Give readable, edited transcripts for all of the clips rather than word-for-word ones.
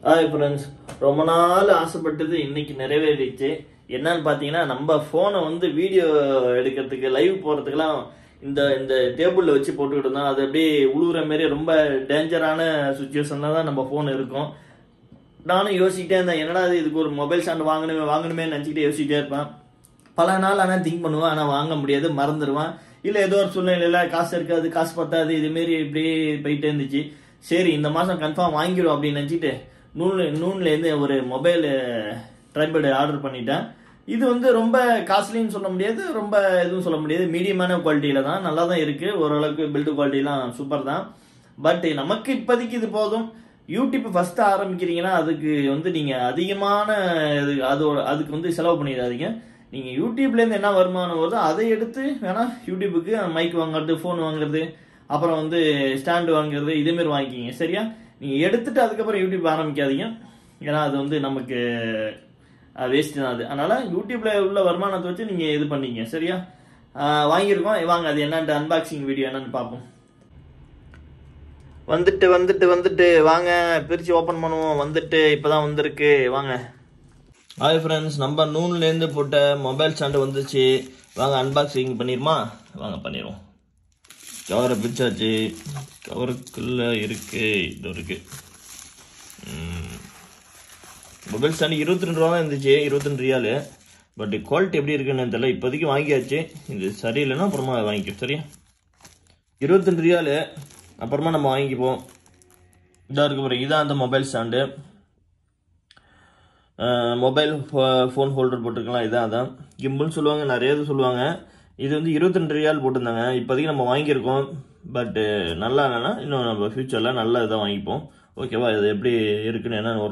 Hi friends, ரொம்ப நாள் ஆசைப்பட்டது இன்னைக்கு நிறைவேறிச்சு. என்னன்னு பார்த்தீங்கன்னா, நம்ம ஃபோனை வந்து வீடியோ எடுக்கிறதுக்கு லைவ் போகிறதுக்கெல்லாம் இந்த இந்த டேபிளில் வச்சு போட்டுக்கிட்டு இருந்தோம். அது அப்படியே உழுவுற மாரி ரொம்ப டேஞ்சரான சுச்சுவேஷனில் தான் நம்ம ஃபோன் இருக்கும். நானும் யோசிக்கிட்டே இருந்தேன், என்னடா இதுக்கு ஒரு மொபைல் ஸ்டாண்ட் வாங்கணுமே நினச்சிக்கிட்டே யோசிக்கிட்டே இருப்பேன். பல நாள் ஆனால் திங்க் பண்ணுவேன், ஆனால் வாங்க முடியாது, மறந்துடுவேன். இல்லை ஏதோ ஒரு சூழ்நிலையில் காசு இருக்காது, காசு பத்தாது, இதுமாரி இப்படியே போயிட்டே இருந்துச்சு. சரி, இந்த மாதம் கன்ஃபார்ம் வாங்கிடும் அப்படின்னு நினச்சிட்டு நூன்லேருந்து ஒரு மொபைல் ட்ரைபேட் ஆர்டர் பண்ணிட்டேன். இது வந்து ரொம்ப காஸ்ட்லின்னு சொல்ல முடியாது, ரொம்ப எதுவும் சொல்ல முடியாது, மீடியமான குவாலிட்டியில் தான், நல்லா தான் இருக்குது. ஓரளவுக்கு பில்டு குவாலிட்டிலாம் சூப்பர் தான். பட் நமக்கு இப்போதைக்கு இது போதும். யூடியூப் ஃபஸ்ட்டு ஆரம்பிக்கிறீங்கன்னா அதுக்கு வந்து நீங்கள் அதிகமான அதுக்கு வந்து செலவு பண்ணிடாதீங்க. நீங்கள் யூடியூப்லேருந்து என்ன வருமானம் வருதோ அதை எடுத்து வேணால் யூடியூபுக்கு மைக் வாங்குறது, ஃபோன் வாங்குறது, அப்புறம் வந்து ஸ்டாண்டு வாங்குறது, இதேமாரி வாங்கிக்கிங்க. சரியா? நீங்கள் எடுத்துட்டு அதுக்கப்புறம் யூடியூப் ஆரம்பிக்காதீங்க. ஏன்னா அது வந்து நமக்கு வேஸ்ட் தான் அது. அதனால் யூடியூப்பில் உள்ள வருமானத்தை வச்சு நீங்கள் இது பண்ணிங்க. சரியா? வாங்கியிருக்கோம், வாங்க அது என்னன்ட்டு அன்பாக்சிங் வீடியோ என்னன்னு பார்ப்போம். வந்துட்டு வாங்க பிரித்து ஓப்பன் பண்ணுவோம். இப்போ தான் வந்திருக்கு, வாங்க. ஹாய் ஃப்ரெண்ட்ஸ், நம்ம நூன்லேருந்து போட்ட மொபைல் ஸ்டாண்டு வந்துச்சு. வாங்க அன்பாக்சிங் பண்ணிடுமா? வாங்க பண்ணிடுவோம். கவரை பிரிச்சாச்சு. கவருக்குள்ளே இருக்குது, இது இருக்குது. மொபைல் ஸ்டாண்டு 22 ரூபா தான் இருந்துச்சு, 22 ரியாலு. பட் குவாலிட்டி எப்படி இருக்குன்னு தெரியல. இப்போதைக்கு வாங்கியாச்சு, இது சரியில்லைன்னா அப்புறமா வாங்கிப்போம். சரியா? 22 ரியாலு, அப்புறமா நம்ம வாங்கிப்போம். இதாக இருக்க போகிறேன். இதான் அந்த mobile stand. Mobile phone holder போட்டிருக்கலாம். இதான் கிம்பிள்னு சொல்லுவாங்க, நிறைய இது சொல்லுவாங்க. இது வந்து 22 ரியால் போட்டிருந்தாங்க. இப்போதைக்கு நம்ம வாங்கியிருக்கோம். பட்டு நல்லா இல்லைன்னா இன்னும் நம்ம ஃப்யூச்சரில் நல்லா இதாக வாங்கிப்போம். ஓகேவா? இது எப்படி இருக்குன்னு என்னென்னு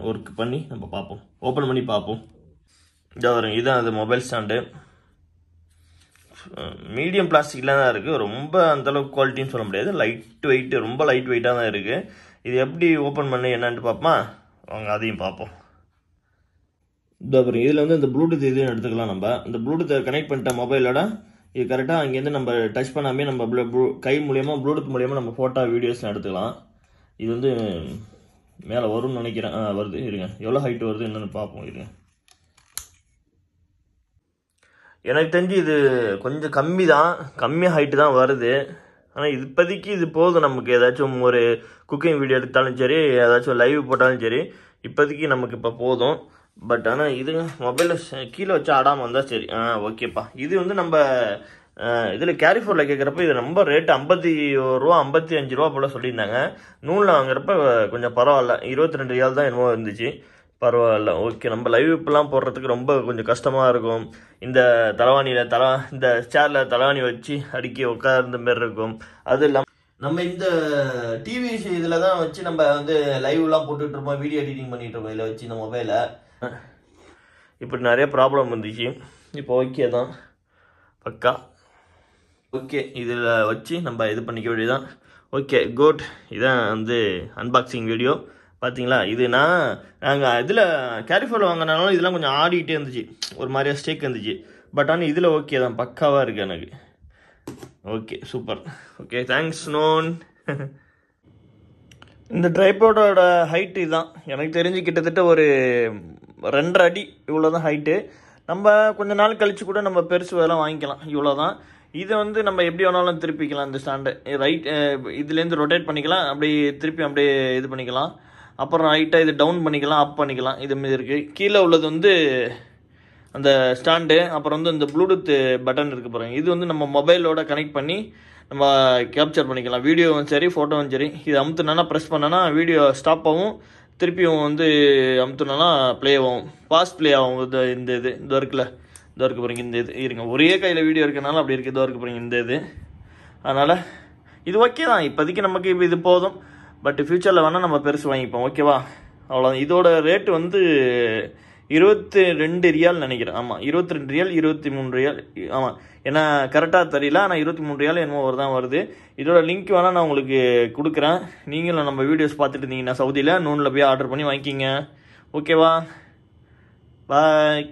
ஒர்க் பண்ணி நம்ம பார்ப்போம், ஓப்பன் பண்ணி பார்ப்போம். இதாக வரும். இதுதான் அது மொபைல் ஸ்டாண்டு. மீடியம் பிளாஸ்டிக்கில் தான் இருக்குது. ரொம்ப அந்தளவுக்கு குவாலிட்டின்னு சொல்ல முடியாது. லைட் வெயிட்டு, ரொம்ப லைட் வெயிட்டாக தான் இருக்குது. இது எப்படி ஓப்பன் பண்ணி என்னன்ட்டு பார்ப்போமா? வாங்க அதையும் பார்ப்போம். இதில் வந்து இந்த ப்ளூடூத் இதுன்னு எடுத்துக்கலாம். நம்ம இந்த ப்ளூடூத்தை கனெக்ட் பண்ணிட்ட மொபைலோட இது கரெக்டாக அங்கேருந்து நம்ம டச் பண்ணாமே நம்ம கை மூலியமாக ப்ளூடூத் மூலியமாக நம்ம ஃபோட்டோ வீடியோஸ்லாம் எடுத்துக்கலாம். இது வந்து மேலே வரும்னு நினைக்கிறேன். வருது, இருங்க. எவ்வளோ ஹைட்டு வருது என்னென்னு பார்ப்போம், இருங்க. எனக்கு தெரிஞ்சு இது கொஞ்சம் கம்மி ஹைட்டு தான் வருது. ஆனால் இப்போதைக்கு இது போதும் நமக்கு. ஏதாச்சும் ஒரு குக்கிங் வீடியோ எடுத்தாலும் சரி, ஏதாச்சும் லைவ் போட்டாலும் சரி, இப்போதைக்கு நமக்கு இப்போ போதும். பட் ஆனால் இது மொபைலில் கீழே வச்சு ஆடாமல் வந்தால் சரி. ஓகேப்பா. இது வந்து நம்ம இதில் கேரிஃபோரில் கேட்குறப்ப இது ரொம்ப ரேட்டு 50 ரூபா 55 ரூபா போல் சொல்லியிருந்தாங்க. நூலில் வாங்குறப்ப கொஞ்சம் பரவாயில்ல, 22 ரியால் தான் என்னமோ இருந்துச்சு. பரவாயில்ல, ஓகே. நம்ம லைவ் இப்பெல்லாம் போடுறதுக்கு ரொம்ப கொஞ்சம் கஷ்டமாக இருக்கும். இந்த இந்த சேரில் தலைவாணி வச்சு அடுக்கி உட்கார்ந்த மாரி இருக்கும். அது இல்லாமல் நம்ம இந்த டிவி இதில் தான் வச்சு நம்ம வந்து லைவ்லாம் போட்டுட்டு இருப்போம், வீடியோ எடிட்டிங் பண்ணிட்டு இருப்போம் இதில் வச்சு இந்த மொபைலை. இப்படி நிறைய ப்ராப்ளம் வந்துச்சு. இப்போ ஓகே தான், பக்கா ஓகே. இதில் வச்சு நம்ம இது பண்ணிக்க வேண்டியதான். Okay, good. இதான் வந்து அன்பாக்சிங் வீடியோ. பார்த்தீங்களா? இது நாங்கள் இதில் கேரிஃபோரில் வாங்கினாலும் இதெல்லாம் கொஞ்சம் ஆடிக்கிட்டே இருந்துச்சு, ஒரு மாதிரியா ஸ்டேக் இருந்துச்சு. பட் ஆனால் இதில் ஓகே தான், பக்காவாக இருக்குது எனக்கு. Okay, super. Okay, thanks known. இந்த ட்ரைபாடோட ஹைட்டு இதுதான். எனக்கு தெரிஞ்சு கிட்டத்தட்ட ஒரு 2.5 அடி இவ்வளோ தான் ஹைட்டு. நம்ம கொஞ்சம் நாள் கழித்து கூட நம்ம பெருசு வேலாம் வாங்கிக்கலாம். இவ்வளோ தான். இதை வந்து நம்ம எப்படி வேணாலும் திருப்பிக்கலாம். இந்த ஸ்டாண்டை இதுலேருந்து ரொட்டேட் பண்ணிக்கலாம், அப்படி திருப்பி அப்படியே இது பண்ணிக்கலாம். அப்புறம் ரைட்டாக இது டவுன் பண்ணிக்கலாம், அப் பண்ணிக்கலாம். இது மாதிரி இருக்குது. கீழே உள்ளது வந்து அந்த ஸ்டாண்டு. அப்புறம் வந்து இந்த ப்ளூடூத் பட்டன் இருக்குது பாருங்கள். இது வந்து நம்ம மொபைலோட கனெக்ட் பண்ணி நம்ம கேப்சர் பண்ணிக்கலாம், வீடியோவும் சரி ஃபோட்டோவும் சரி. இது அமுத்துனா ப்ரெஸ் பண்ணனா வீடியோ ஸ்டாப் ஆகும், திருப்பியும் வந்து அமுத்துனா ப்ளே ஆகும், ஃபாஸ்ட் ப்ளே ஆகும். இந்த இருக்குல்ல, இதோ இருக்கு பாருங்க. இந்த இது இருங்க, ஒரே கையில் வீடியோ இருக்கனால அப்படி இருக்குது. இதோ இருக்கு பாருங்க இந்த இது. அதனால் இது ஓகே தான். இப்போதைக்கு நமக்கு இது போதும். பட் ஃப்யூச்சரில் வேணால் நம்ம பெருசு வாங்கிப்போம். ஓகேவா? அவ்வளோதான். இதோட ரேட்டு வந்து 22 ரியால் நினைக்கிறேன். ஆமாம், 22 ரியால் 23 ரியால். ஆமாம், ஏன்னா கரெக்டாக தெரியல. ஆனால் 23 ரியால் என்னமோ தான் வருது. இதோட லிங்க் வேணால் நான் உங்களுக்கு கொடுக்குறேன். நீங்களும் நம்ம வீடியோஸ் பார்த்துட்டு இருந்தீங்கன்னா சவுதியில் நூனில் போய் ஆர்டர் பண்ணி வாங்கிக்கிங்க. ஓகேவா? பாய்.